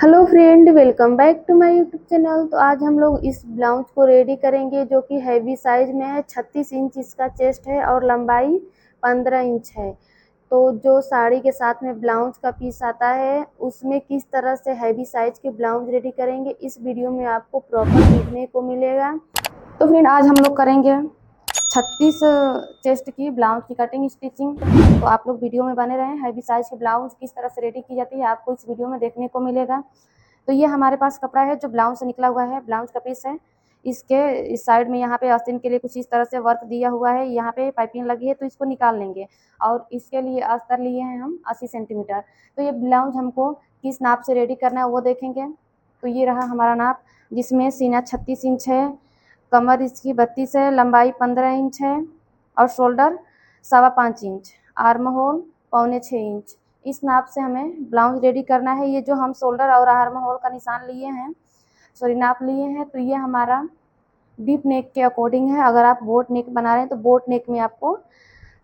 Hello friend, welcome back to my YouTube channel. तो आज हम लोग इस ब्लाउज को रेडी करेंगे जो कि हैवी साइज में है। 36 इंच इसका चेस्ट है और लंबाई 15 इंच है। तो जो साड़ी के साथ में ब्लाउज का पीस आता है उसमें किस तरह से हैवी साइज के ब्लाउज रेडी करेंगे इस वीडियो में आपको प्रॉपर देखने को मिलेगा। तो फ्रेंड आज हम लोग करेंगे 36 चेस्ट की ब्लाउज की कटिंग स्टिचिंग। तो आप लोग वीडियो में बने रहें। हैवी साइज की ब्लाउज किस तरह से रेडी की जाती है आपको इस वीडियो में देखने को मिलेगा। तो ये हमारे पास कपड़ा है जो ब्लाउज से निकला हुआ है, ब्लाउज का पीस है। इसके इस साइड में यहाँ पे आस्तीन के लिए कुछ इस तरह से वर्क दिया हुआ है, यहाँ पे पाइपिंग लगी है तो इसको निकाल लेंगे। और इसके लिए अस्तर लिए हैं हम 80 सेंटीमीटर। तो ये ब्लाउज हमको किस नाप से रेडी करना है वो देखेंगे। तो ये रहा हमारा नाप, जिसमें सीना 36 इंच है, कमर इसकी 32 है, लंबाई 15 इंच है और shoulder 5.25 inch, arm hole 5.25 inch. इस नाप से हमें ब्लाउज रेडी करना है। ये जो हम शोल्डर और आर्म होल का निशान लिए हैं, सॉरी नाप लिए हैं, तो ये हमारा डीप नेक के अकॉर्डिंग है। अगर आप बोट नेक बना रहे हैं तो बोट नेक में आपको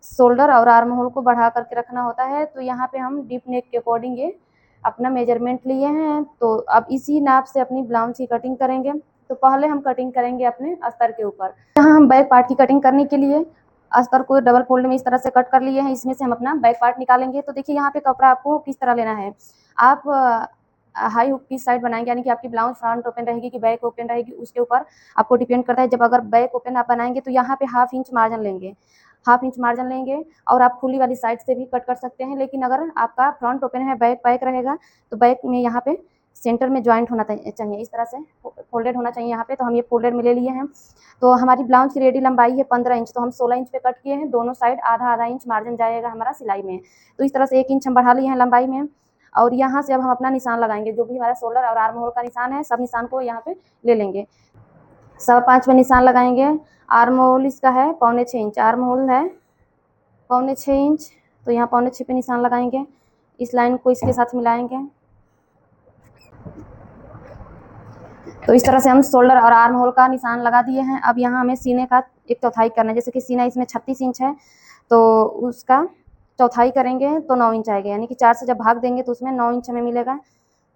शोल्डर और आर्म होल को बढ़ा करके रखना होता है। तो यहाँ पे हम डीप नेक के अकॉर्डिंग ये अपना मेजरमेंट लिए हैं। तो अब इसी नाप से अपनी ब्लाउज की कटिंग करेंगे। तो पहले हम कटिंग करेंगे अपने अस्तर के ऊपर। यहाँ हम बैक पार्ट की कटिंग करने के लिए अस्तर को डबल फोल्ड में इस तरह से कट कर लिए हैं। इसमें से हम अपना बैक पार्ट निकालेंगे। तो देखिए यहाँ पे कपड़ा आपको किस तरह लेना है। आप हाई हुक की साइड बनाएंगे, यानी कि आपकी ब्लाउज फ्रंट ओपन रहेगी कि बैक ओपन रहेगी उसके ऊपर आपको डिपेंड करता है। जब अगर बैक ओपन आप बनाएंगे तो यहाँ पे हाफ इंच मार्जिन लेंगे, हाफ इंच मार्जिन लेंगे। और आप खुली वाली साइड से भी कट कर सकते हैं, लेकिन अगर आपका फ्रंट ओपन है, बैक बैक रहेगा तो बैक में यहाँ पे सेंटर में ज्वाइंट होना चाहिए, इस तरह से फोल्डेड होना चाहिए यहाँ पे। तो हम ये फोल्डेड में ले लिए हैं। तो हमारी ब्लाउज की रेडी लंबाई है 15 इंच, तो हम 16 इंच पे कट किए हैं। दोनों साइड आधा आधा इंच मार्जिन जाएगा हमारा सिलाई में। तो इस तरह से 1 इंच हम बढ़ा लिए हैं लंबाई में। और यहाँ से अब हम अपना निशान लगाएंगे, जो भी हमारा शोल्डर और आर्म होल का निशान है सब निशान को यहाँ पे ले लेंगे। 5.25 में निशान लगाएंगे। आर्म होल इसका है 5.25 इंच, आर्म होल है 5.25 इंच। तो यहाँ 5.25 पे निशान लगाएंगे, इस लाइन को इसके साथ मिलाएंगे। तो इस तरह से हम शोल्डर और आर्म होल का निशान लगा दिए हैं। अब यहाँ हमें सीने का 1/4 करना है। जैसे कि सीना इसमें 36 इंच है तो उसका चौथाई करेंगे तो 9 इंच आएगा, यानी कि 4 से जब भाग देंगे तो उसमें 9 इंच हमें मिलेगा।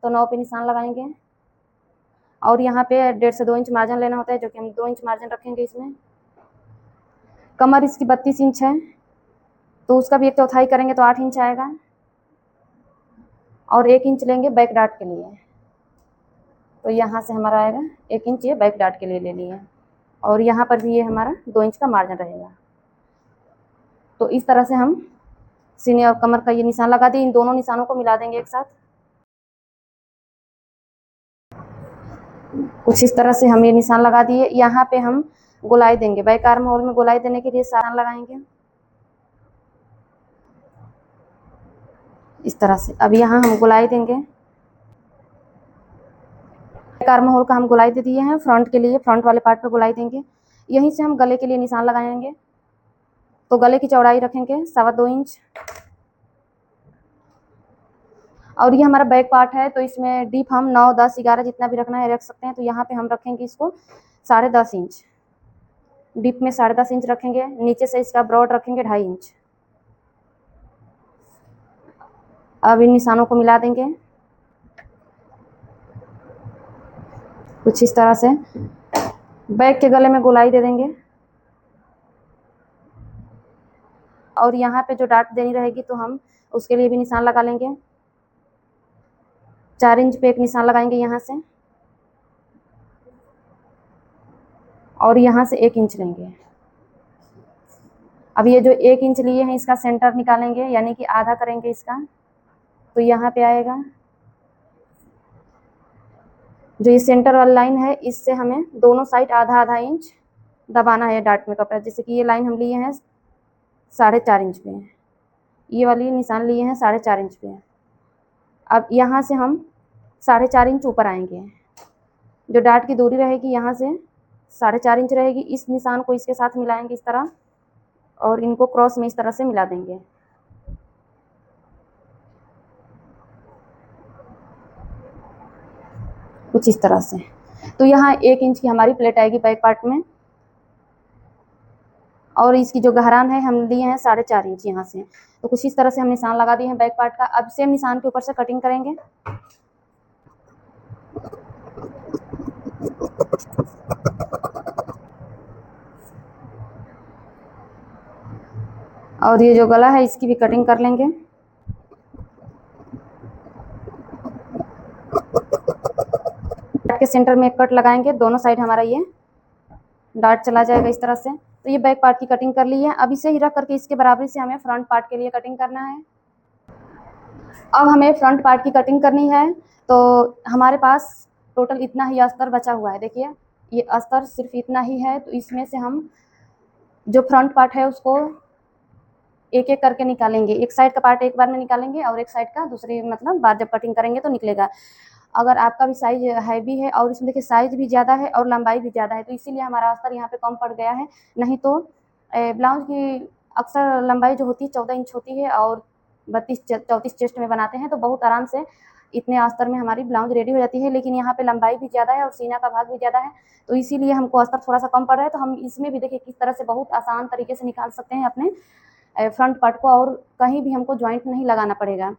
तो 9 पे निशान लगाएंगे। और यहाँ पे 1.5 से 2 इंच मार्जिन लेना होता है, जो कि हम 2 इंच मार्जिन रखेंगे इसमें। कमर इसकी 32 इंच है तो उसका भी 1/4 करेंगे तो 8 इंच आएगा। और 1 इंच लेंगे बैक डार्ट के लिए। तो यहाँ से हमारा आएगा 1 इंच, ये बैक डार्ट के लिए ले लिए। और यहाँ पर भी ये हमारा 2 इंच का मार्जिन रहेगा। तो इस तरह से हम सीने और कमर का ये निशान लगा दिए। इन दोनों निशानों को मिला देंगे एक साथ। कुछ इस तरह से हम ये निशान लगा दिए। यहाँ पे हम गोलाई देंगे, बैक आर्म होल में गोलाई देने के लिए निशान लगाएंगे इस तरह से। अब यहाँ हम गोलाई देंगे, बैक आर्म होल का हम गोलाई दे दिए हैं। फ्रंट के लिए फ्रंट वाले पार्ट पे गोलाई देंगे। यहीं से हम गले के लिए निशान लगाएंगे। तो गले की चौड़ाई रखेंगे 2.25 इंच। और ये हमारा बैक पार्ट है तो इसमें डीप हम 9, 10, 11 जितना भी रखना है रख सकते हैं। तो यहाँ पे हम रखेंगे इसको 10.5 इंच, डीप में 10.5 इंच रखेंगे। नीचे से इसका ब्रॉड रखेंगे 2.5 इंच। अब इन निशानों को मिला देंगे कुछ इस तरह से। बैक के गले में गोलाई दे देंगे। और यहाँ पे जो डाट देनी रहेगी तो हम उसके लिए भी निशान लगा लेंगे। 4 इंच पे एक निशान लगाएंगे यहाँ से। और यहाँ से 1 इंच लेंगे। अब ये जो 1 इंच लिए हैं इसका सेंटर निकालेंगे, यानी कि आधा करेंगे इसका। तो यहाँ पे आएगा जो ये सेंटर वाली लाइन है, इससे हमें दोनों साइड आधा आधा इंच दबाना है डाट में कपड़ा। जैसे कि ये लाइन हम लिए हैं 4.5 इंच पे, ये वाली निशान लिए हैं 4.5 इंच पे। अब यहाँ से हम 4.5 इंच ऊपर आएंगे। जो डाट की दूरी रहेगी यहाँ से 4.5 इंच रहेगी। इस निशान को इसके साथ मिलाएंगे इस तरह, और इनको क्रॉस में इस तरह से मिला देंगे। कुछ इस तरह से। तो यहाँ 1 इंच की हमारी प्लेट आएगी बैक पार्ट में। और इसकी जो गहरान है हम लिए हैं 4.5 इंच यहाँ से। तो कुछ इस तरह से हम निशान लगा दिए हैं बैक पार्ट का। अब सेम निशान के ऊपर से कटिंग करेंगे। और ये जो गला है इसकी भी कटिंग कर लेंगे। के सेंटर में एक कट लगाएंगे, दोनों साइड हमारा ये डार्ट चला जाएगा इस तरह से। तो ये बैक पार्ट की कटिंग कर ली है। अब इसे ही रख करके इसके बराबरी से हमें फ्रंट पार्ट के लिए कटिंग करना है। अब हमें फ्रंट पार्ट की कटिंग करनी है। तो हमारे पास टोटल इतना ही अस्तर बचा हुआ है। देखिए ये अस्तर सिर्फ इतना ही है। तो इसमें से हम जो फ्रंट पार्ट है उसको एक एक करके निकालेंगे। एक साइड का पार्ट एक बार में निकालेंगे और एक साइड का दूसरी मतलब बार जब कटिंग करेंगे तो निकलेगा। अगर आपका भी साइज हैवी है और इसमें देखिए साइज भी ज़्यादा है और लंबाई भी ज़्यादा है, तो इसीलिए हमारा अस्तर यहाँ पे कम पड़ गया है। नहीं तो ब्लाउज की अक्सर लंबाई जो होती है 14 इंच होती है और 32-34 चेस्ट में बनाते हैं, तो बहुत आराम से इतने अस्तर में हमारी ब्लाउज रेडी हो जाती है। लेकिन यहाँ पे लंबाई भी ज़्यादा है और सीना का भाग भी ज़्यादा है, तो इसीलिए हमको अस्तर थोड़ा सा कम पड़ रहा है। तो हम इसमें भी देखिए किस तरह से बहुत आसान तरीके से निकाल सकते हैं अपने फ्रंट पार्ट को, और कहीं भी हमको जॉइंट नहीं लगाना पड़ेगा।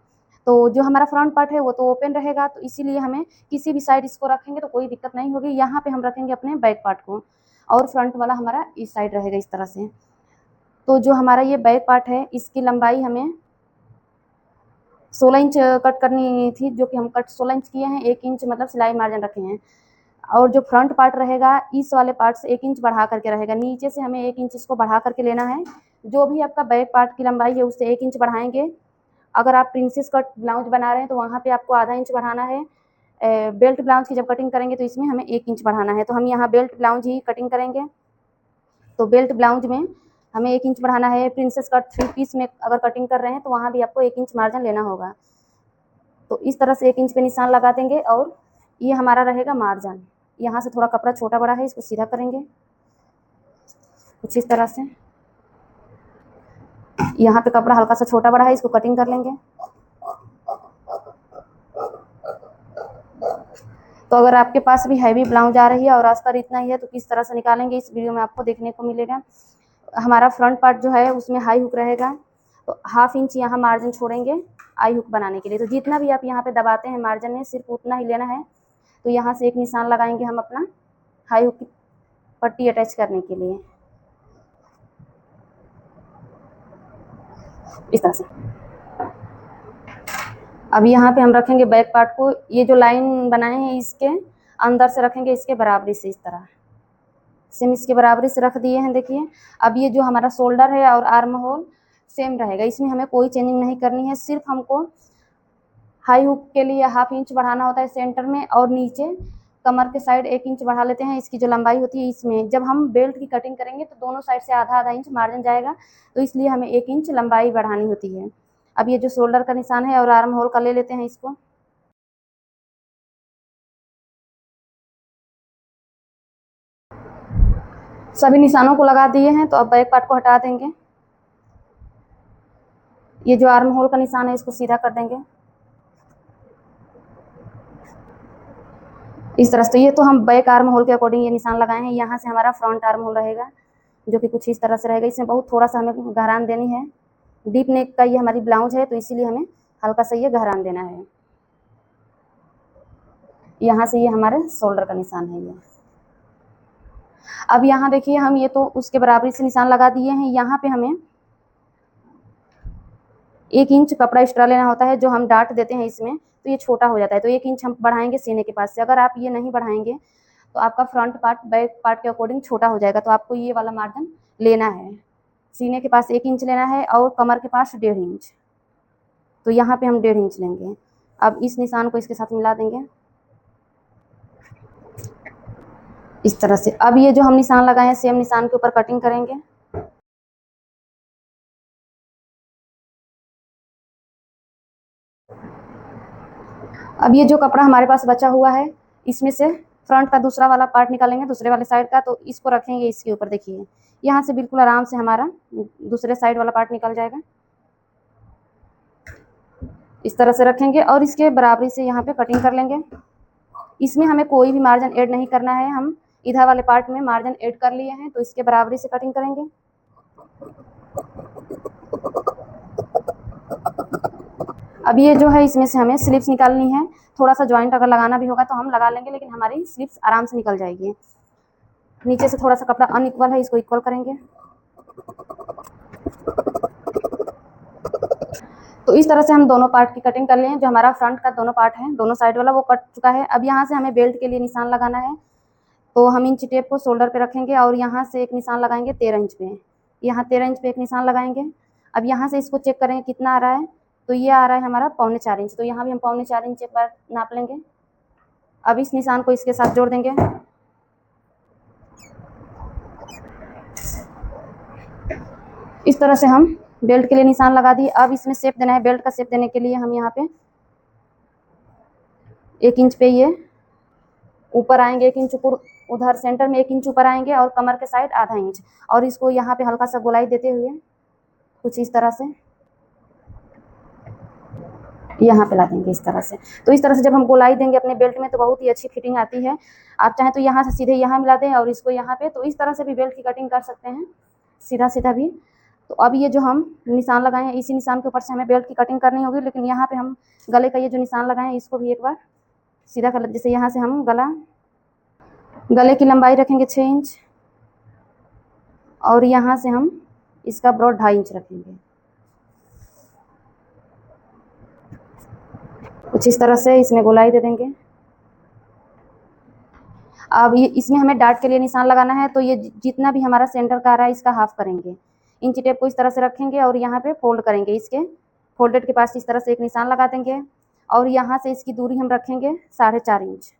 तो जो हमारा फ्रंट पार्ट है वो तो ओपन रहेगा, तो इसीलिए हमें किसी भी साइड इसको रखेंगे तो कोई दिक्कत नहीं होगी। यहाँ पे हम रखेंगे अपने बैक पार्ट को और फ्रंट वाला हमारा इस साइड रहेगा इस तरह से। तो जो हमारा ये बैक पार्ट है इसकी लंबाई हमें 16 इंच कट करनी थी, जो कि हम कट 16 इंच किए हैं। 1 इंच मतलब सिलाई मार्जिन रखे हैं। और जो फ्रंट पार्ट रहेगा इस वाले पार्ट से 1 इंच बढ़ा करके रहेगा। नीचे से हमें 1 इंच इसको बढ़ा करके लेना है। जो भी आपका बैक पार्ट की लंबाई है उससे 1 इंच बढ़ाएंगे। अगर आप प्रिंसेस कट ब्लाउज बना रहे हैं तो वहाँ पे आपको आधा इंच बढ़ाना है। बेल्ट ब्लाउज की जब कटिंग करेंगे तो इसमें हमें 1 इंच बढ़ाना है। तो हम यहाँ बेल्ट ब्लाउज ही कटिंग करेंगे। तो बेल्ट ब्लाउज में हमें 1 इंच बढ़ाना है। प्रिंसेस कट 3 पीस में अगर कटिंग कर रहे हैं तो वहाँ भी आपको 1 इंच मार्जिन लेना होगा। तो इस तरह से 1 इंच पे निशान लगा देंगे और ये हमारा रहेगा मार्जिन। यहाँ से थोड़ा कपड़ा छोटा बड़ा है, इसको सीधा करेंगे कुछ इस तरह से। यहाँ पे कपड़ा हल्का सा छोटा बड़ा है, इसको कटिंग कर लेंगे। तो अगर आपके पास भी हैवी ब्लाउज आ रही है और अस्तर इतना ही है तो किस तरह से निकालेंगे इस वीडियो में आपको देखने को मिलेगा। हमारा फ्रंट पार्ट जो है उसमें हाई हुक रहेगा, तो 1/2 इंच यहाँ मार्जिन छोड़ेंगे आई हुक बनाने के लिए। तो जितना भी आप यहाँ पे दबाते हैं मार्जिन में सिर्फ उतना ही लेना है। तो यहाँ से एक निशान लगाएंगे हम अपना हाई हुक की पट्टी अटैच करने के लिए इस तरह से। अब यहाँ पे हम रखेंगे बैक पार्ट को, ये जो लाइन बनाए हैं इसके अंदर से रखेंगे इसके बराबरी से, इस तरह सेम इसके बराबरी से रख दिए हैं। देखिए अब ये जो हमारा शोल्डर है और आर्म होल सेम रहेगा, इसमें हमें कोई चेंजिंग नहीं करनी है। सिर्फ हमको हाई हुक के लिए 1/2 इंच बढ़ाना होता है सेंटर में, और नीचे कमर के साइड 1 इंच बढ़ा लेते हैं। इसकी जो लंबाई होती है इसमें जब हम बेल्ट की कटिंग करेंगे तो दोनों साइड से आधा आधा इंच मार्जिन जाएगा, तो इसलिए हमें 1 इंच लंबाई बढ़ानी होती है। अब ये जो शोल्डर का निशान है और आर्म होल का ले लेते हैं इसको। सभी निशानों को लगा दिए हैं, तो अब बैक पार्ट को हटा देंगे। ये जो आर्म होल का निशान है इसको सीधा कर देंगे इस तरह से। तो ये तो हम बैक आर्म होल के अकॉर्डिंग ये निशान लगाए हैं। यहाँ से हमारा फ्रंट आर्म होल रहेगा जो कि कुछ इस तरह से रहेगा। इसमें बहुत थोड़ा सा हमें गहरान देनी है। डीप नेक का ये हमारी ब्लाउज है तो इसीलिए हमें हल्का सा ये गहरान देना है। यहाँ से ये हमारे शोल्डर का निशान है ये। अब यहाँ देखिए हम ये तो उसके बराबरी से निशान लगा दिए हैं। यहाँ पे हमें 1 इंच कपड़ा एक्स्ट्रा लेना होता है। जो हम डाट देते हैं इसमें तो ये छोटा हो जाता है, तो 1 इंच हम बढ़ाएंगे सीने के पास से। अगर आप ये नहीं बढ़ाएंगे तो आपका फ्रंट पार्ट बैक पार्ट के अकॉर्डिंग छोटा हो जाएगा। तो आपको ये वाला मार्जिन लेना है। सीने के पास 1 इंच लेना है और कमर के पास 1.5 इंच। तो यहाँ पे हम 1.5 इंच लेंगे। अब इस निशान को इसके साथ मिला देंगे इस तरह से। अब ये जो हम निशान लगाए हैं सेम निशान के ऊपर कटिंग करेंगे। अब ये जो कपड़ा हमारे पास बचा हुआ है इसमें से फ्रंट का दूसरा वाला पार्ट निकालेंगे दूसरे वाले साइड का, तो इसको रखेंगे इसके ऊपर। देखिए यहाँ से बिल्कुल आराम से हमारा दूसरे साइड वाला पार्ट निकल जाएगा। इस तरह से रखेंगे और इसके बराबरी से यहाँ पे कटिंग कर लेंगे। इसमें हमें कोई भी मार्जिन ऐड नहीं करना है। हम इधर वाले पार्ट में मार्जिन ऐड कर लिए हैं तो इसके बराबरी से कटिंग करेंगे। अब ये जो है इसमें से हमें स्लिप्स निकालनी है। थोड़ा सा जॉइंट अगर लगाना भी होगा तो हम लगा लेंगे, लेकिन हमारी स्लिप्स आराम से निकल जाएगी। नीचे से थोड़ा सा कपड़ा अनइक्वल है, इसको इक्वल करेंगे। तो इस तरह से हम दोनों पार्ट की कटिंग कर लें। जो हमारा फ्रंट का दोनों पार्ट है, दोनों साइड वाला, वो कट चुका है। अब यहाँ से हमें बेल्ट के लिए निशान लगाना है। तो हम इंच टेप को शोल्डर पे रखेंगे और यहाँ से एक निशान लगाएंगे 13 इंच पे। यहाँ 13 इंच पे एक निशान लगाएंगे। अब यहाँ से इसको चेक करेंगे कितना आ रहा है। तो ये आ रहा है हमारा 3.25 इंच। तो यहाँ भी हम 3.25 इंच एक बार नाप लेंगे। अब इस निशान को इसके साथ जोड़ देंगे। इस तरह से हम बेल्ट के लिए निशान लगा दिए। अब इसमें शेप देना है। बेल्ट का शेप देने के लिए हम यहाँ पे 1 इंच पे ये ऊपर आएंगे, 1 इंच ऊपर, उधर सेंटर में 1 इंच ऊपर आएंगे और कमर के साइड आधा इंच, और इसको यहाँ पे हल्का सा गोलाई देते हुए कुछ इस तरह से यहाँ पे ला देंगे इस तरह से। तो इस तरह से जब हम गोलाई देंगे अपने बेल्ट में तो बहुत ही अच्छी फिटिंग आती है। आप चाहें तो यहाँ से सीधे यहाँ मिला दें और इसको यहाँ पे, तो इस तरह से भी बेल्ट की कटिंग कर सकते हैं, सीधा सीधा भी। तो अब ये जो हम निशान लगाए हैं, इसी निशान के ऊपर से हमें बेल्ट की कटिंग करनी होगी। लेकिन यहाँ पे हम गले का ये जो निशान लगाए हैं इसको भी एक बार सीधा कर, जैसे यहाँ से हम गले की लंबाई रखेंगे 6 इंच और यहाँ से हम इसका ब्रॉड 2.5 इंच रखेंगे। कुछ इस तरह से इसमें गोलाई दे देंगे। अब ये इसमें हमें डार्ट के लिए निशान लगाना है। तो ये जितना भी हमारा सेंटर का आ रहा है इसका हाफ करेंगे। इंच टेप को इस तरह से रखेंगे और यहाँ पे फोल्ड करेंगे। इसके फोल्डेड के पास इस तरह से एक निशान लगा देंगे और यहाँ से इसकी दूरी हम रखेंगे 4.5 इंच।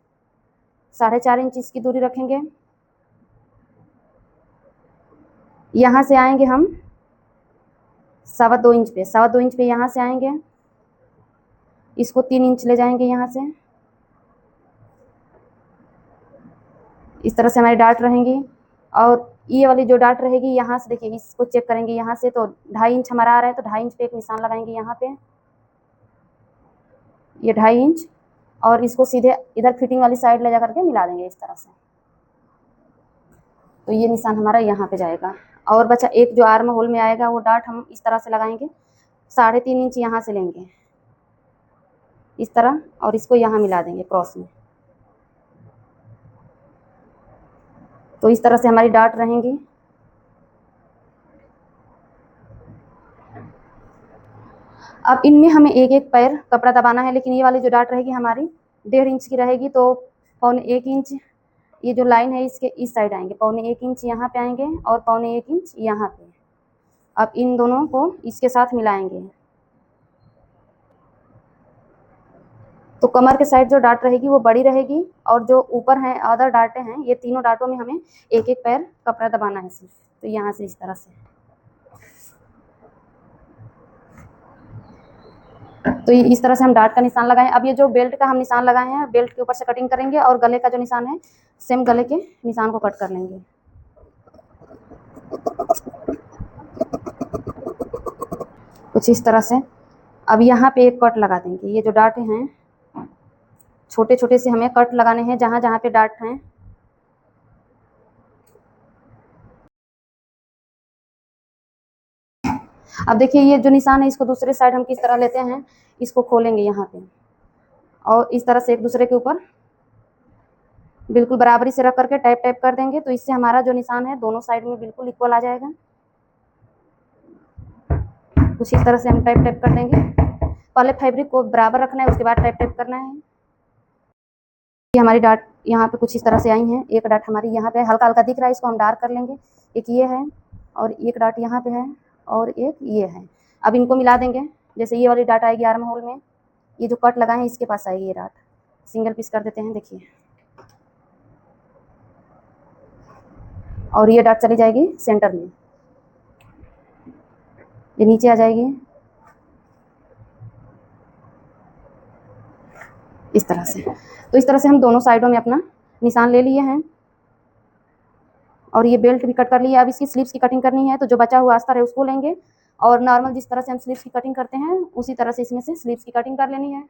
4.5 इंच इसकी दूरी रखेंगे। यहाँ से आएंगे हम 2.25 इंच पे, 2.25 इंच पे यहाँ से आएंगे, इसको 3 इंच ले जाएंगे। यहाँ से इस तरह से हमारी डार्ट रहेंगी। और ये वाली जो डार्ट रहेगी यहाँ से देखिए, इसको चेक करेंगे यहाँ से, तो 2.5 इंच हमारा आ रहा है, तो 2.5 इंच पे एक निशान लगाएंगे यहाँ पे, ये 2.5 इंच, और इसको सीधे इधर फिटिंग वाली साइड ले जा करके मिला देंगे इस तरह से। तो ये निशान हमारा यहाँ पे जाएगा। और बचा एक जो आर्म होल में आएगा वो डार्ट हम इस तरह से लगाएंगे, 3.5 इंच यहाँ से लेंगे इस तरह और इसको यहाँ मिला देंगे क्रॉस में। तो इस तरह से हमारी डार्ट रहेंगी। अब इनमें हमें एक एक पैर कपड़ा दबाना है, लेकिन ये वाली जो डार्ट रहेगी हमारी 1.5 इंच की रहेगी। तो 1.25 इंच ये जो लाइन है इसके इस साइड आएंगे, 1.25 इंच यहाँ पे आएंगे और 1.25 इंच यहाँ पे। अब इन दोनों को इसके साथ मिलाएंगे। तो कमर के साइड जो डार्ट रहेगी वो बड़ी रहेगी और जो ऊपर है अदर डार्टें हैं, ये तीनों डार्टों में हमें एक एक पैर कपड़ा दबाना है सिर्फ। तो यहाँ से इस तरह से, तो इस तरह से हम डार्ट का निशान लगाएं। अब ये जो बेल्ट का हम निशान लगाए हैं, बेल्ट के ऊपर से कटिंग करेंगे और गले का जो निशान है सेम गले के निशान को कट कर लेंगे। कुछ इस तरह से। अब यहाँ पे एक कट लगा देंगे। ये जो डार्ट हैं छोटे छोटे से हमें कट लगाने हैं जहाँ जहाँ पे डार्ट हैं। अब देखिए ये जो निशान है इसको दूसरे साइड हम किस तरह लेते हैं, इसको खोलेंगे यहाँ पे और इस तरह से एक दूसरे के ऊपर बिल्कुल बराबरी से रख करके टैप टैप कर देंगे। तो इससे हमारा जो निशान है दोनों साइड में बिल्कुल इक्वल आ जाएगा। कुछ इस तरह से हम टैप टैप कर देंगे। पहले फैब्रिक को बराबर रखना है, उसके बाद टैप टैप करना है। ये हमारी डार्ट यहाँ पे कुछ इस तरह से आई हैं। एक डार्ट हमारी यहाँ पे हल्का हल्का दिख रहा है, इसको हम डार्क कर लेंगे। एक ये है और एक डार्ट यहाँ पे है और एक ये है। अब इनको मिला देंगे। जैसे ये वाली डार्ट आएगी आर्म होल में, ये जो कट लगाए हैं इसके पास आएगी ये डार्ट। सिंगल पीस कर देते हैं, देखिए, और ये डार्ट चली जाएगी सेंटर में, ये नीचे आ जाएगी इस तरह से। तो इस तरह से हम दोनों साइडों में अपना निशान ले लिए हैं और ये बेल्ट भी कट कर लिया। अब इसकी स्लीव्स की कटिंग करनी है। तो जो बचा हुआ अस्तर है उसको लेंगे और नॉर्मल जिस तरह से हम स्लीव्स की कटिंग करते हैं उसी तरह से इसमें से स्लीव्स की कटिंग कर लेनी है।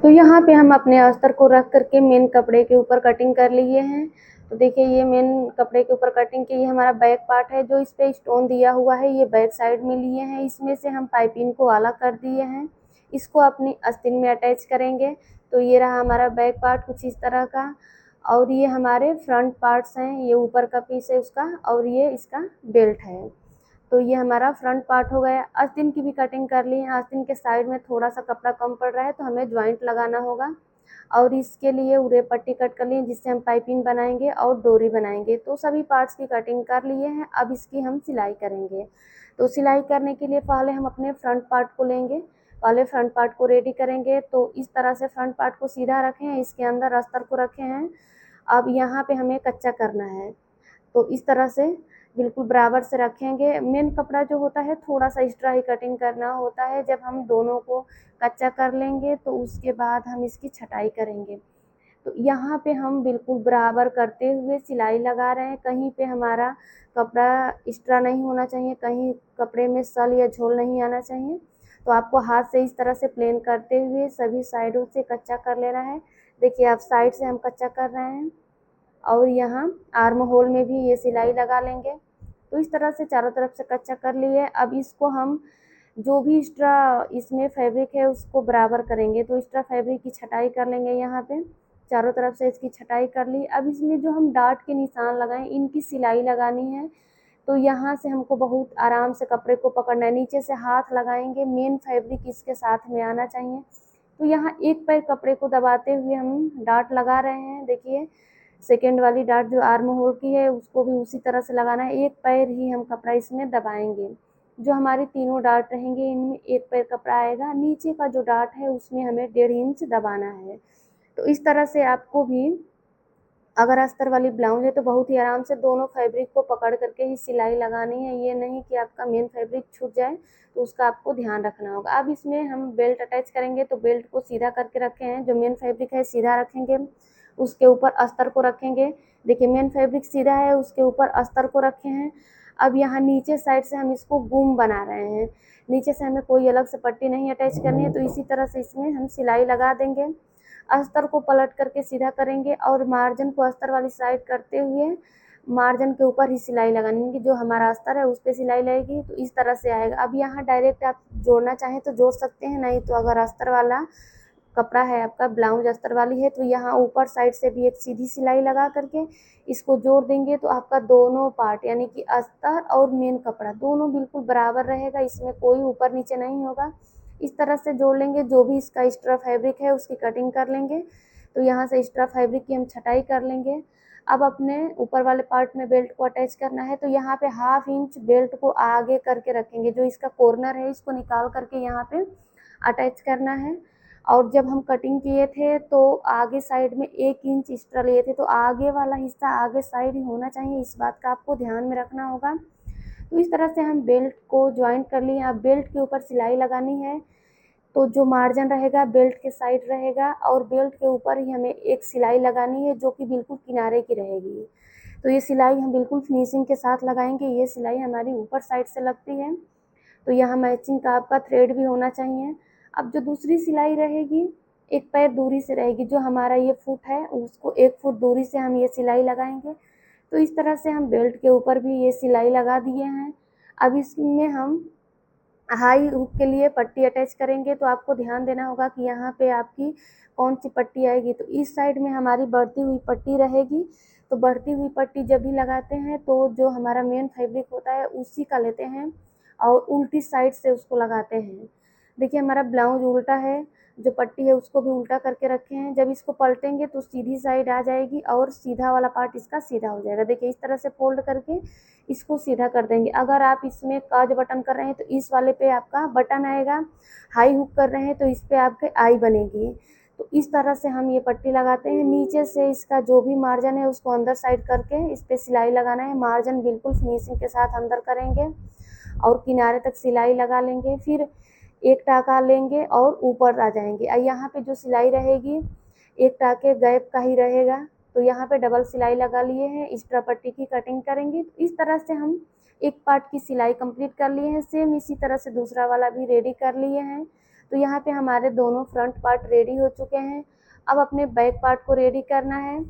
तो यहाँ पे हम अपने अस्तर को रख करके मेन कपड़े के ऊपर कटिंग कर लिए हैं। तो देखिए ये मेन कपड़े के ऊपर कटिंग की, ये हमारा बैक पार्ट है, जो इस पे स्टोन दिया हुआ है ये बैक साइड में लिए हैं। इसमें से हम पाइपिंग को अलग कर दिए हैं, इसको अपनी आस्तीन में अटैच करेंगे। तो ये रहा हमारा बैक पार्ट कुछ इस तरह का, और ये हमारे फ्रंट पार्ट्स हैं, ये ऊपर का पीस है उसका, और ये इसका बेल्ट है। तो ये हमारा फ्रंट पार्ट हो गया। आस्तीन की भी कटिंग कर ली है। आस्तीन के साइड में थोड़ा सा कपड़ा कम पड़ रहा है तो हमें ज्वाइंट लगाना होगा, और इसके लिए उरे पट्टी कट कर लिए जिससे हम पाइपिंग बनाएंगे और डोरी बनाएंगे। तो सभी पार्ट्स की कटिंग कर लिए हैं, अब इसकी हम सिलाई करेंगे। तो सिलाई करने के लिए पहले हम अपने फ्रंट पार्ट को लेंगे, पहले फ्रंट पार्ट को रेडी करेंगे। तो इस तरह से फ्रंट पार्ट को सीधा रखे हैं, इसके अंदर अस्तर को रखे हैं। अब यहाँ पे हमें कच्चा करना है, तो इस तरह से बिल्कुल बराबर से रखेंगे। मेन कपड़ा जो होता है थोड़ा सा एक्स्ट्रा ही कटिंग करना होता है। जब हम दोनों को कच्चा कर लेंगे तो उसके बाद हम इसकी छटाई करेंगे। तो यहाँ पे हम बिल्कुल बराबर करते हुए सिलाई लगा रहे हैं। कहीं पे हमारा कपड़ा एक्स्ट्रा नहीं होना चाहिए, कहीं कपड़े में सल या झोल नहीं आना चाहिए। तो आपको हाथ से इस तरह से प्लेन करते हुए सभी साइडों से कच्चा कर लेना है। देखिए अब साइड से हम कच्चा कर रहे हैं, और यहाँ आर्म होल में भी ये सिलाई लगा लेंगे। तो इस तरह से चारों तरफ से कच्चा कर लिए। अब इसको हम जो भी एक्स्ट्रा इसमें फैब्रिक है उसको बराबर करेंगे। तो एक्स्ट्रा फैब्रिक की छटाई कर लेंगे, यहाँ पे चारों तरफ से इसकी छटाई कर ली। अब इसमें जो हम डाट के निशान लगाएं इनकी सिलाई लगानी है। तो यहाँ से हमको बहुत आराम से कपड़े को पकड़ना है, नीचे से हाथ लगाएंगे, मेन फैब्रिक इसके साथ में आना चाहिए। तो यहाँ एक पैर कपड़े को दबाते हुए हम डाट लगा रहे हैं। देखिए सेकेंड वाली डाट जो आर्म होल की है उसको भी उसी तरह से लगाना है, एक पैर ही हम कपड़ा इसमें दबाएंगे। जो हमारी तीनों डाट रहेंगे इनमें एक पैर कपड़ा आएगा, नीचे का जो डाट है उसमें हमें 1.5 इंच दबाना है। तो इस तरह से आपको भी अगर अस्तर वाली ब्लाउज है तो बहुत ही आराम से दोनों फैब्रिक को पकड़ करके ही सिलाई लगानी है, ये नहीं कि आपका मेन फैब्रिक छूट जाए, तो उसका आपको ध्यान रखना होगा। अब इसमें हम बेल्ट अटैच करेंगे, तो बेल्ट को सीधा करके रखे हैं, जो मेन फैब्रिक है सीधा रखेंगे, उसके ऊपर अस्तर को रखेंगे। देखिए मेन फैब्रिक सीधा है, उसके ऊपर अस्तर को रखे हैं। अब यहाँ नीचे साइड से हम इसको गुम बना रहे हैं, नीचे से हमें कोई अलग से पट्टी नहीं अटैच करनी है। तो इसी तरह से इसमें हम सिलाई लगा देंगे, अस्तर को पलट करके सीधा करेंगे और मार्जिन को अस्तर वाली साइड करते हुए मार्जिन के ऊपर ही सिलाई लगानी है, जो हमारा अस्तर है उस पर सिलाई लगेगी। तो इस तरह से आएगा। अब यहाँ डायरेक्ट आप जोड़ना चाहें तो जोड़ सकते हैं, नहीं तो अगर अस्तर वाला कपड़ा है आपका, ब्लाउज अस्तर वाली है, तो यहाँ ऊपर साइड से भी एक सीधी सिलाई लगा करके इसको जोड़ देंगे। तो आपका दोनों पार्ट यानी कि अस्तर और मेन कपड़ा दोनों बिल्कुल बराबर रहेगा, इसमें कोई ऊपर नीचे नहीं होगा। इस तरह से जोड़ लेंगे। जो भी इसका एक्स्ट्रा फैब्रिक है उसकी कटिंग कर लेंगे। तो यहाँ से एक्स्ट्रा फैब्रिक की हम छटाई कर लेंगे। अब अपने ऊपर वाले पार्ट में बेल्ट को अटैच करना है, तो यहाँ पे 1/2 इंच बेल्ट को आगे करके रखेंगे, जो इसका कॉर्नर है इसको निकाल करके यहाँ पे अटैच करना है। और जब हम कटिंग किए थे तो आगे साइड में 1 इंच एक्स्ट्रा लिए थे, तो आगे वाला हिस्सा आगे साइड ही होना चाहिए, इस बात का आपको ध्यान में रखना होगा। तो इस तरह से हम बेल्ट को ज्वाइंट कर लिए। अब बेल्ट के ऊपर सिलाई लगानी है, तो जो मार्जिन रहेगा बेल्ट के साइड रहेगा, और बेल्ट के ऊपर ही हमें एक सिलाई लगानी है जो कि बिल्कुल किनारे की रहेगी। तो ये सिलाई हम बिल्कुल फिनिशिंग के साथ लगाएंगे, ये सिलाई हमारी ऊपर साइड से लगती है। तो यहाँ मैचिंग का आपका थ्रेड भी होना चाहिए। अब जो दूसरी सिलाई रहेगी 1 पैर दूरी से रहेगी, जो हमारा ये फुट है उसको 1 फुट दूरी से हम ये सिलाई लगाएंगे। तो इस तरह से हम बेल्ट के ऊपर भी ये सिलाई लगा दिए हैं। अब इसमें हम हाई हुक के लिए पट्टी अटैच करेंगे। तो आपको ध्यान देना होगा कि यहाँ पे आपकी कौन सी पट्टी आएगी। तो इस साइड में हमारी बढ़ती हुई पट्टी रहेगी। तो बढ़ती हुई पट्टी जब भी लगाते हैं तो जो हमारा मेन फैब्रिक होता है उसी का लेते हैं और उल्टी साइड से उसको लगाते हैं। देखिए हमारा ब्लाउज उल्टा है, जो पट्टी है उसको भी उल्टा करके रखे हैं। जब इसको पलटेंगे तो सीधी साइड आ जाएगी और सीधा वाला पार्ट इसका सीधा हो जाएगा। देखिए इस तरह से फोल्ड करके इसको सीधा कर देंगे। अगर आप इसमें काज बटन कर रहे हैं तो इस वाले पे आपका बटन आएगा, हाई हुक कर रहे हैं तो इस पे आपके आई बनेगी। तो इस तरह से हम ये पट्टी लगाते हैं। नीचे से इसका जो भी मार्जिन है उसको अंदर साइड करके इस पे सिलाई लगाना है। मार्जिन बिल्कुल फिनिशिंग के साथ अंदर करेंगे और किनारे तक सिलाई लगा लेंगे। फिर एक टाँका लेंगे और ऊपर आ जाएंगे। और यहाँ पे जो सिलाई रहेगी एक टाँके गैप का ही रहेगा। तो यहाँ पे डबल सिलाई लगा लिए हैं, एक्स्ट्रा पट्टी की कटिंग करेंगे। तो इस तरह से हम एक पार्ट की सिलाई कंप्लीट कर लिए हैं। सेम इसी तरह से दूसरा वाला भी रेडी कर लिए हैं। तो यहाँ पे हमारे दोनों फ्रंट पार्ट रेडी हो चुके हैं। अब अपने बैक पार्ट को रेडी करना है।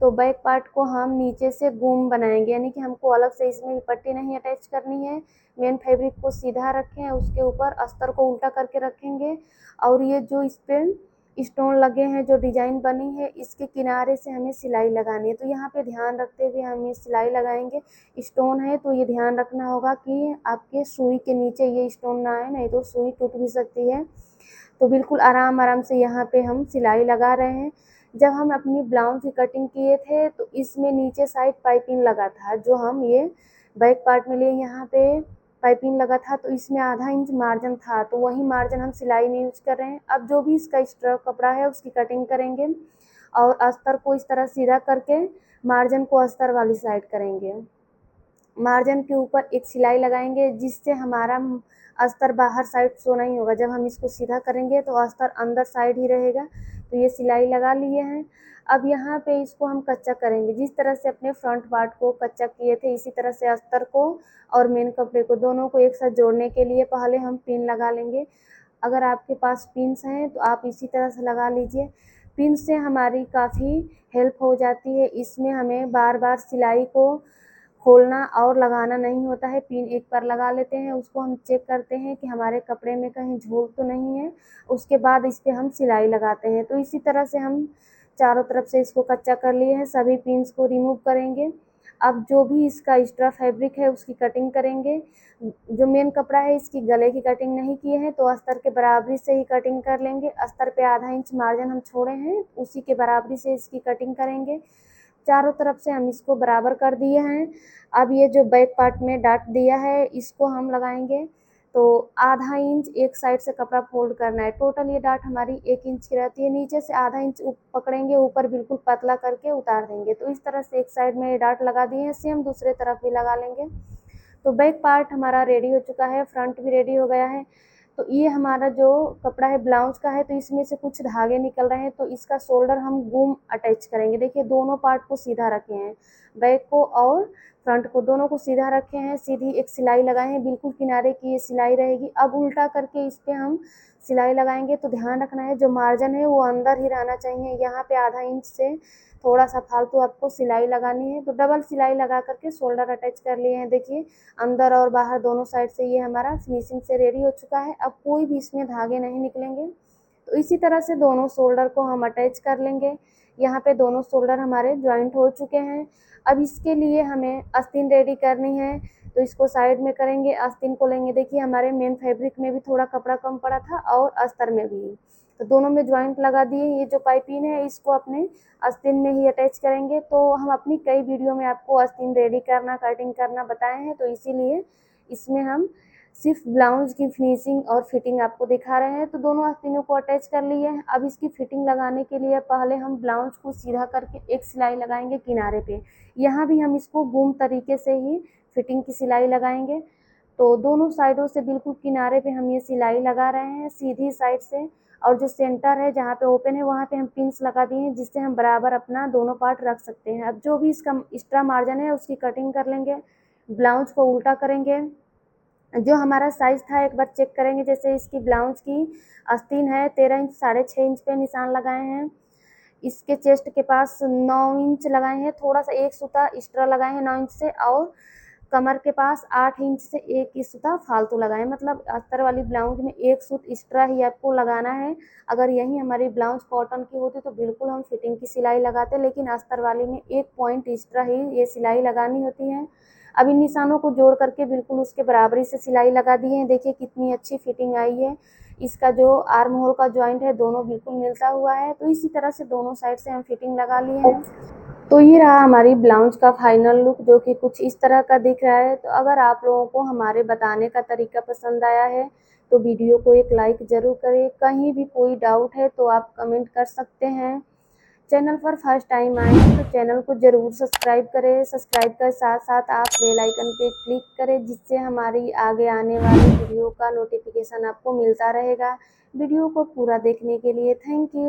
तो बैक पार्ट को हम नीचे से गुम बनाएंगे, यानी कि हमको अलग से इसमें भी पट्टी नहीं अटैच करनी है। मेन फैब्रिक को सीधा रखें, उसके ऊपर अस्तर को उल्टा करके रखेंगे और ये जो इस पर स्टोन लगे हैं, जो डिजाइन बनी है, इसके किनारे से हमें सिलाई लगानी है। तो यहाँ पे ध्यान रखते हुए हम ये सिलाई लगाएंगे। स्टोन है तो ये ध्यान रखना होगा कि आपके सुई के नीचे ये स्टोन ना आए, नहीं तो सुई टूट भी सकती है। तो बिल्कुल आराम आराम से यहाँ पे हम सिलाई लगा रहे हैं। जब हम अपनी ब्लाउज की कटिंग किए थे तो इसमें नीचे साइड पाइपिंग लगा था, जो हम ये बैक पार्ट में लिए यहाँ पे पाइपिंग लगा था, तो इसमें आधा इंच मार्जिन था, तो वही मार्जिन हम सिलाई में यूज कर रहे हैं। अब जो भी इसका एक्स्ट्रा कपड़ा है उसकी कटिंग करेंगे और अस्तर को इस तरह सीधा करके मार्जिन को अस्तर वाली साइड करेंगे। मार्जिन के ऊपर एक सिलाई लगाएंगे जिससे हमारा अस्तर बाहर साइड शो नहीं होगा। जब हम इसको सीधा करेंगे तो अस्तर अंदर साइड ही रहेगा। तो ये सिलाई लगा लिए हैं। अब यहाँ पे इसको हम कच्चा करेंगे। जिस तरह से अपने फ्रंट पार्ट को कच्चा किए थे, इसी तरह से अस्तर को और मेन कपड़े को दोनों को एक साथ जोड़ने के लिए पहले हम पिन लगा लेंगे। अगर आपके पास पिन्स हैं तो आप इसी तरह से लगा लीजिए। पिन से हमारी काफ़ी हेल्प हो जाती है। इसमें हमें बार बार सिलाई को खोलना और लगाना नहीं होता है। पिन एक बार लगा लेते हैं, उसको हम चेक करते हैं कि हमारे कपड़े में कहीं झोल तो नहीं है, उसके बाद इस पर हम सिलाई लगाते हैं। तो इसी तरह से हम चारों तरफ से इसको कच्चा कर लिए हैं। सभी पिन्स को रिमूव करेंगे। अब जो भी इसका एक्स्ट्रा फैब्रिक है उसकी कटिंग करेंगे। जो मेन कपड़ा है इसकी गले की कटिंग नहीं किए हैं, तो अस्तर के बराबरी से ही कटिंग कर लेंगे। अस्तर पे आधा इंच मार्जिन हम छोड़े हैं, उसी के बराबरी से इसकी कटिंग करेंगे। चारों तरफ से हम इसको बराबर कर दिए हैं। अब ये जो बैक पार्ट में डाट दिया है इसको हम लगाएंगे। तो आधा इंच एक साइड से कपड़ा फोल्ड करना है। टोटल ये डाट हमारी 1 इंच की रहती है। नीचे से आधा इंच पकड़ेंगे, ऊपर बिल्कुल पतला करके उतार देंगे। तो इस तरह से एक साइड में ये डाट लगा दिए हैं, सेम दूसरे तरफ भी लगा लेंगे। तो बैक पार्ट हमारा रेडी हो चुका है, फ्रंट भी रेडी हो गया है। तो ये हमारा जो कपड़ा है ब्लाउज का है, तो इसमें से कुछ धागे निकल रहे हैं, तो इसका शोल्डर हम गुम अटैच करेंगे। देखिए दोनों पार्ट को सीधा रखे हैं, बैक को और फ्रंट को दोनों को सीधा रखे हैं। सीधी एक सिलाई लगाए हैं, बिल्कुल किनारे की ये सिलाई रहेगी। अब उल्टा करके इस पर हम सिलाई लगाएंगे। तो ध्यान रखना है जो मार्जिन है वो अंदर ही रहना चाहिए। यहाँ पे आधा इंच से थोड़ा सा फालतू आपको सिलाई लगानी है। तो डबल सिलाई लगा करके शोल्डर अटैच कर लिए हैं। देखिए अंदर और बाहर दोनों साइड से ये हमारा फिनिशिंग से रेडी हो चुका है। अब कोई भी इसमें धागे नहीं निकलेंगे। तो इसी तरह से दोनों शोल्डर को हम अटैच कर लेंगे। यहाँ पे दोनों शोल्डर हमारे ज्वाइंट हो चुके हैं। अब इसके लिए हमें आस्तीन रेडी करनी है, तो इसको साइड में करेंगे। आस्तीन को लेंगे। देखिए हमारे मेन फैब्रिक में भी थोड़ा कपड़ा कम पड़ा था और अस्तर में भी, तो दोनों में ज्वाइंट लगा दिए। ये जो पाइपिंग है इसको अपने आस्तीन में ही अटैच करेंगे। तो हम अपनी कई वीडियो में आपको आस्तीन रेडी करना, कटिंग करना बताए हैं, तो इसीलिए इसमें हम सिर्फ ब्लाउज की फिनिशिंग और फिटिंग आपको दिखा रहे हैं। तो दोनों आस्तीनों को अटैच कर लिए हैं। अब इसकी फिटिंग लगाने के लिए पहले हम ब्लाउज को सीधा करके एक सिलाई लगाएंगे किनारे पे। यहाँ भी हम इसको गुम तरीके से ही फिटिंग की सिलाई लगाएंगे। तो दोनों साइडों से बिल्कुल किनारे पे हम ये सिलाई लगा रहे हैं सीधी साइड से। और जो सेंटर है जहाँ पे ओपन है वहाँ पे हम पिंस लगा दिए हैं, जिससे हम बराबर अपना दोनों पार्ट रख सकते हैं। अब जो भी इसका एक्स्ट्रा मार्जिन है उसकी कटिंग कर लेंगे। ब्लाउज को उल्टा करेंगे। जो हमारा साइज था एक बार चेक करेंगे। जैसे इसकी ब्लाउज की आस्तीन है 13 इंच, 6.5 इंच पे निशान लगाए हैं। इसके चेस्ट के पास 9 इंच लगाए हैं, थोड़ा सा एक सूता एक्स्ट्रा लगाए हैं 9 इंच से, और कमर के पास 8 इंच से एक ही सूता फालतू लगाए। मतलब अस्तर वाली ब्लाउज में एक सूत एक्स्ट्रा ही आपको लगाना है। अगर यही हमारी ब्लाउज कॉटन की होती तो बिल्कुल हम फिटिंग की सिलाई लगाते, लेकिन अस्तर वाली में एक पॉइंट एक्स्ट्रा ही ये सिलाई लगानी होती है। अब इन निशानों को जोड़ करके बिल्कुल उसके बराबरी से सिलाई लगा दी है। देखिए कितनी अच्छी फिटिंग आई है। इसका जो आर्म होल का जॉइंट है दोनों बिल्कुल मिलता हुआ है। तो इसी तरह से दोनों साइड से हम फिटिंग लगा लिए हैं। तो ये रहा हमारी ब्लाउज का फाइनल लुक, जो कि कुछ इस तरह का दिख रहा है। तो अगर आप लोगों को हमारे बताने का तरीका पसंद आया है तो वीडियो को एक लाइक ज़रूर करें। कहीं भी कोई डाउट है तो आप कमेंट कर सकते हैं। चैनल पर फर्स्ट टाइम आए हैं तो चैनल को ज़रूर सब्सक्राइब करें। सब्सक्राइब के साथ साथ आप बेल आइकन पे क्लिक करें, जिससे हमारी आगे आने वाली वीडियो का नोटिफिकेशन आपको मिलता रहेगा। वीडियो को पूरा देखने के लिए थैंक यू।